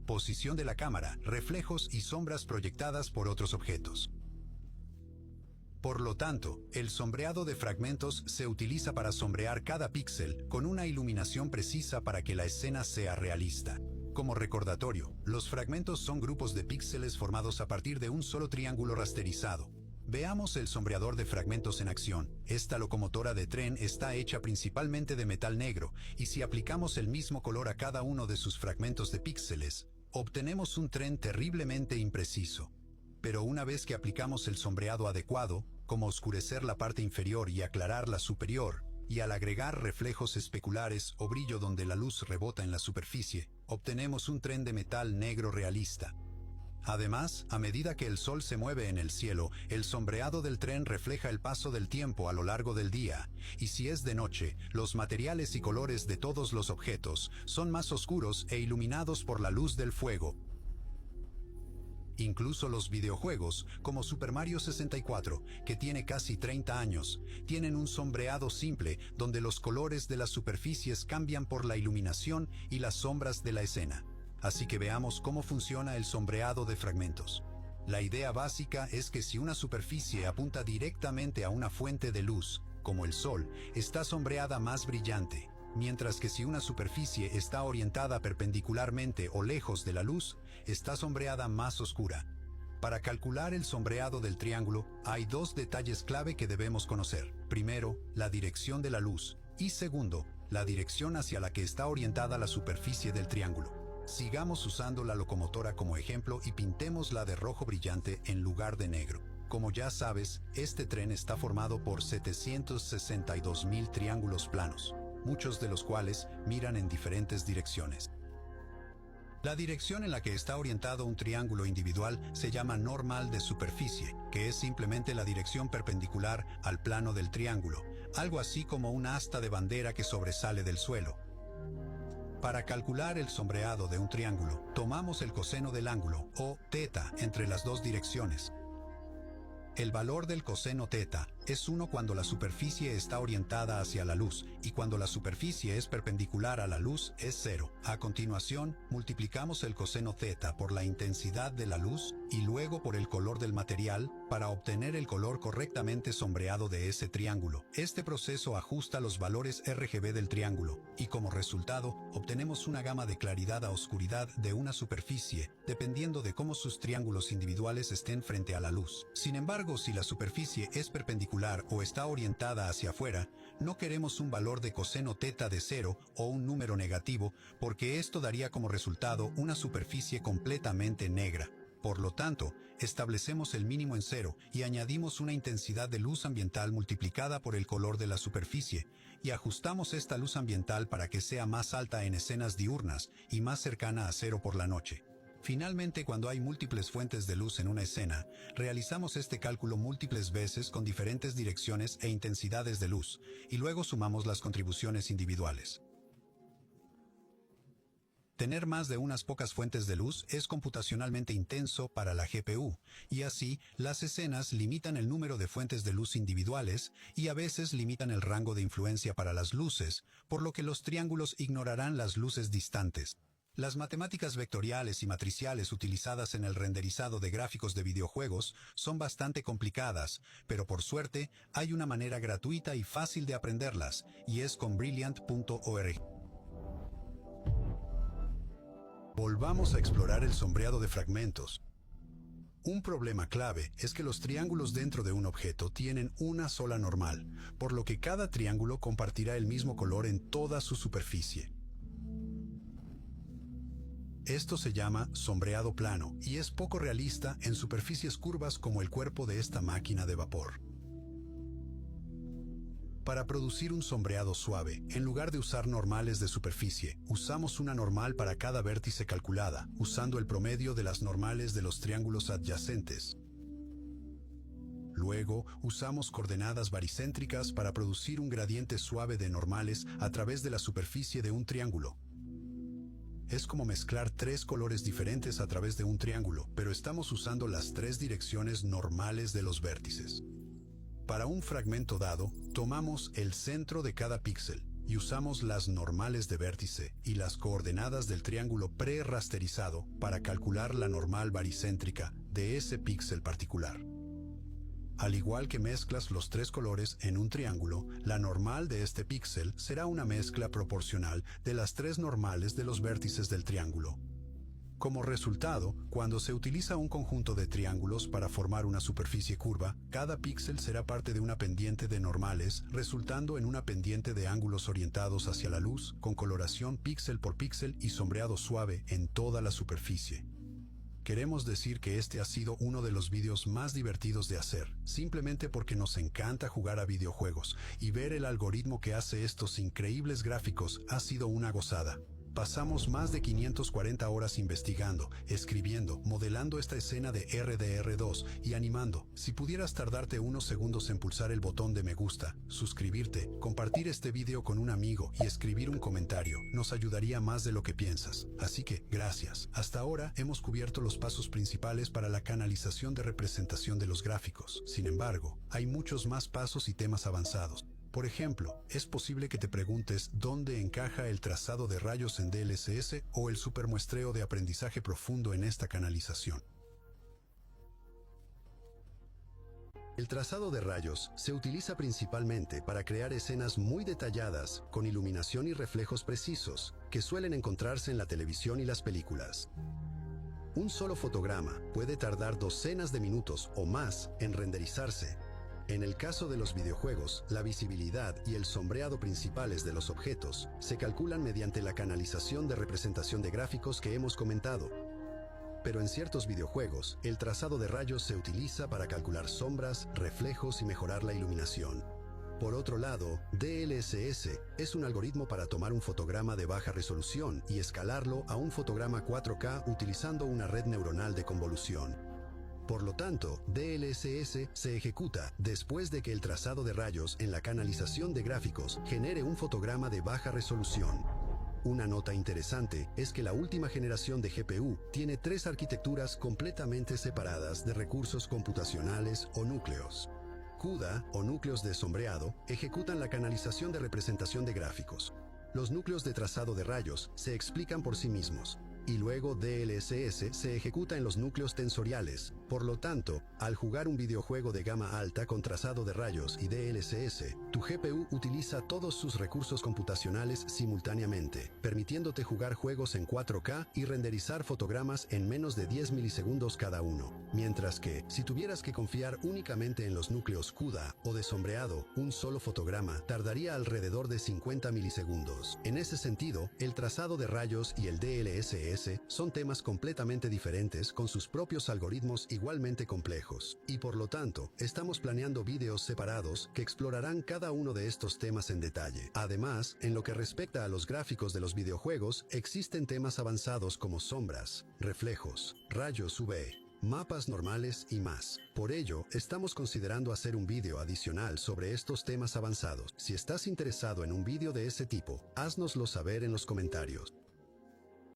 posición de la cámara, reflejos y sombras proyectadas por otros objetos. Por lo tanto, el sombreado de fragmentos se utiliza para sombrear cada píxel con una iluminación precisa para que la escena sea realista. Como recordatorio, los fragmentos son grupos de píxeles formados a partir de un solo triángulo rasterizado. Veamos el sombreador de fragmentos en acción. Esta locomotora de tren está hecha principalmente de metal negro, y si aplicamos el mismo color a cada uno de sus fragmentos de píxeles, obtenemos un tren terriblemente impreciso. Pero una vez que aplicamos el sombreado adecuado, como oscurecer la parte inferior y aclarar la superior, y al agregar reflejos especulares o brillo donde la luz rebota en la superficie, obtenemos un tren de metal negro realista. Además, a medida que el sol se mueve en el cielo, el sombreado del tren refleja el paso del tiempo a lo largo del día, y si es de noche, los materiales y colores de todos los objetos son más oscuros e iluminados por la luz del fuego. Incluso los videojuegos, como Super Mario 64, que tiene casi 30 años, tienen un sombreado simple donde los colores de las superficies cambian por la iluminación y las sombras de la escena. Así que veamos cómo funciona el sombreado de fragmentos. La idea básica es que si una superficie apunta directamente a una fuente de luz, como el sol, está sombreada más brillante, mientras que si una superficie está orientada perpendicularmente o lejos de la luz, está sombreada más oscura. Para calcular el sombreado del triángulo, hay dos detalles clave que debemos conocer. Primero, la dirección de la luz, y segundo, la dirección hacia la que está orientada la superficie del triángulo. Sigamos usando la locomotora como ejemplo y pintémosla de rojo brillante en lugar de negro. Como ya sabes, este tren está formado por 762.000 triángulos planos, muchos de los cuales miran en diferentes direcciones. La dirección en la que está orientado un triángulo individual se llama normal de superficie, que es simplemente la dirección perpendicular al plano del triángulo, algo así como un asta de bandera que sobresale del suelo. Para calcular el sombreado de un triángulo, tomamos el coseno del ángulo, o teta, entre las dos direcciones. El valor del coseno teta es 1 cuando la superficie está orientada hacia la luz, y cuando la superficie es perpendicular a la luz es 0. A continuación, multiplicamos el coseno teta por la intensidad de la luz y luego por el color del material para obtener el color correctamente sombreado de ese triángulo. Este proceso ajusta los valores RGB del triángulo, y como resultado, obtenemos una gama de claridad a oscuridad de una superficie, dependiendo de cómo sus triángulos individuales estén frente a la luz. Sin embargo, si la superficie es perpendicular o está orientada hacia afuera, no queremos un valor de coseno teta de 0 o un número negativo, porque esto daría como resultado una superficie completamente negra. Por lo tanto, establecemos el mínimo en 0 y añadimos una intensidad de luz ambiental multiplicada por el color de la superficie, y ajustamos esta luz ambiental para que sea más alta en escenas diurnas y más cercana a 0 por la noche. Finalmente, cuando hay múltiples fuentes de luz en una escena, realizamos este cálculo múltiples veces con diferentes direcciones e intensidades de luz, y luego sumamos las contribuciones individuales. Tener más de unas pocas fuentes de luz es computacionalmente intenso para la GPU, y así, las escenas limitan el número de fuentes de luz individuales y a veces limitan el rango de influencia para las luces, por lo que los triángulos ignorarán las luces distantes. Las matemáticas vectoriales y matriciales utilizadas en el renderizado de gráficos de videojuegos son bastante complicadas, pero por suerte hay una manera gratuita y fácil de aprenderlas, y es con Brilliant.org. Volvamos a explorar el sombreado de fragmentos. Un problema clave es que los triángulos dentro de un objeto tienen una sola normal, por lo que cada triángulo compartirá el mismo color en toda su superficie. Esto se llama sombreado plano y es poco realista en superficies curvas como el cuerpo de esta máquina de vapor. Para producir un sombreado suave, en lugar de usar normales de superficie, usamos una normal para cada vértice calculada, usando el promedio de las normales de los triángulos adyacentes. Luego, usamos coordenadas baricéntricas para producir un gradiente suave de normales a través de la superficie de un triángulo. Es como mezclar 3 colores diferentes a través de un triángulo, pero estamos usando las 3 direcciones normales de los vértices. Para un fragmento dado, tomamos el centro de cada píxel, y usamos las normales de vértice y las coordenadas del triángulo pre-rasterizado para calcular la normal baricéntrica de ese píxel particular. Al igual que mezclas los tres colores en un triángulo, la normal de este píxel será una mezcla proporcional de las tres normales de los vértices del triángulo. Como resultado, cuando se utiliza un conjunto de triángulos para formar una superficie curva, cada píxel será parte de una pendiente de normales, resultando en una pendiente de ángulos orientados hacia la luz, con coloración píxel por píxel y sombreado suave en toda la superficie. Queremos decir que este ha sido uno de los vídeos más divertidos de hacer, simplemente porque nos encanta jugar a videojuegos, y ver el algoritmo que hace estos increíbles gráficos ha sido una gozada. Pasamos más de 540 horas investigando, escribiendo, modelando esta escena de RDR2 y animando. Si pudieras tardarte unos segundos en pulsar el botón de me gusta, suscribirte, compartir este video con un amigo y escribir un comentario, nos ayudaría más de lo que piensas. Así que, gracias. Hasta ahora hemos cubierto los pasos principales para la canalización de representación de los gráficos. Sin embargo, hay muchos más pasos y temas avanzados. Por ejemplo, es posible que te preguntes dónde encaja el trazado de rayos en DLSS o el supermuestreo de aprendizaje profundo en esta canalización. El trazado de rayos se utiliza principalmente para crear escenas muy detalladas, con iluminación y reflejos precisos, que suelen encontrarse en la televisión y las películas. Un solo fotograma puede tardar docenas de minutos o más en renderizarse. En el caso de los videojuegos, la visibilidad y el sombreado principales de los objetos se calculan mediante la canalización de representación de gráficos que hemos comentado. Pero en ciertos videojuegos, el trazado de rayos se utiliza para calcular sombras, reflejos y mejorar la iluminación. Por otro lado, DLSS es un algoritmo para tomar un fotograma de baja resolución y escalarlo a un fotograma 4K utilizando una red neuronal de convolución. Por lo tanto, DLSS se ejecuta después de que el trazado de rayos en la canalización de gráficos genere un fotograma de baja resolución. Una nota interesante es que la última generación de GPU tiene tres arquitecturas completamente separadas de recursos computacionales o núcleos. CUDA, o núcleos de sombreado, ejecutan la canalización de representación de gráficos. Los núcleos de trazado de rayos se explican por sí mismos. Y luego DLSS se ejecuta en los núcleos tensoriales. Por lo tanto, al jugar un videojuego de gama alta con trazado de rayos y DLSS, tu GPU utiliza todos sus recursos computacionales simultáneamente, permitiéndote jugar juegos en 4K y renderizar fotogramas en menos de 10 milisegundos cada uno. Mientras que, si tuvieras que confiar únicamente en los núcleos CUDA o de sombreado, un solo fotograma tardaría alrededor de 50 milisegundos. En ese sentido, el trazado de rayos y el DLSS son temas completamente diferentes con sus propios algoritmos igualmente complejos. Y por lo tanto, estamos planeando vídeos separados que explorarán cada uno de estos temas en detalle. Además, en lo que respecta a los gráficos de los videojuegos, existen temas avanzados como sombras, reflejos, rayos UV, mapas normales y más. Por ello, estamos considerando hacer un vídeo adicional sobre estos temas avanzados. Si estás interesado en un vídeo de ese tipo, háznoslo saber en los comentarios.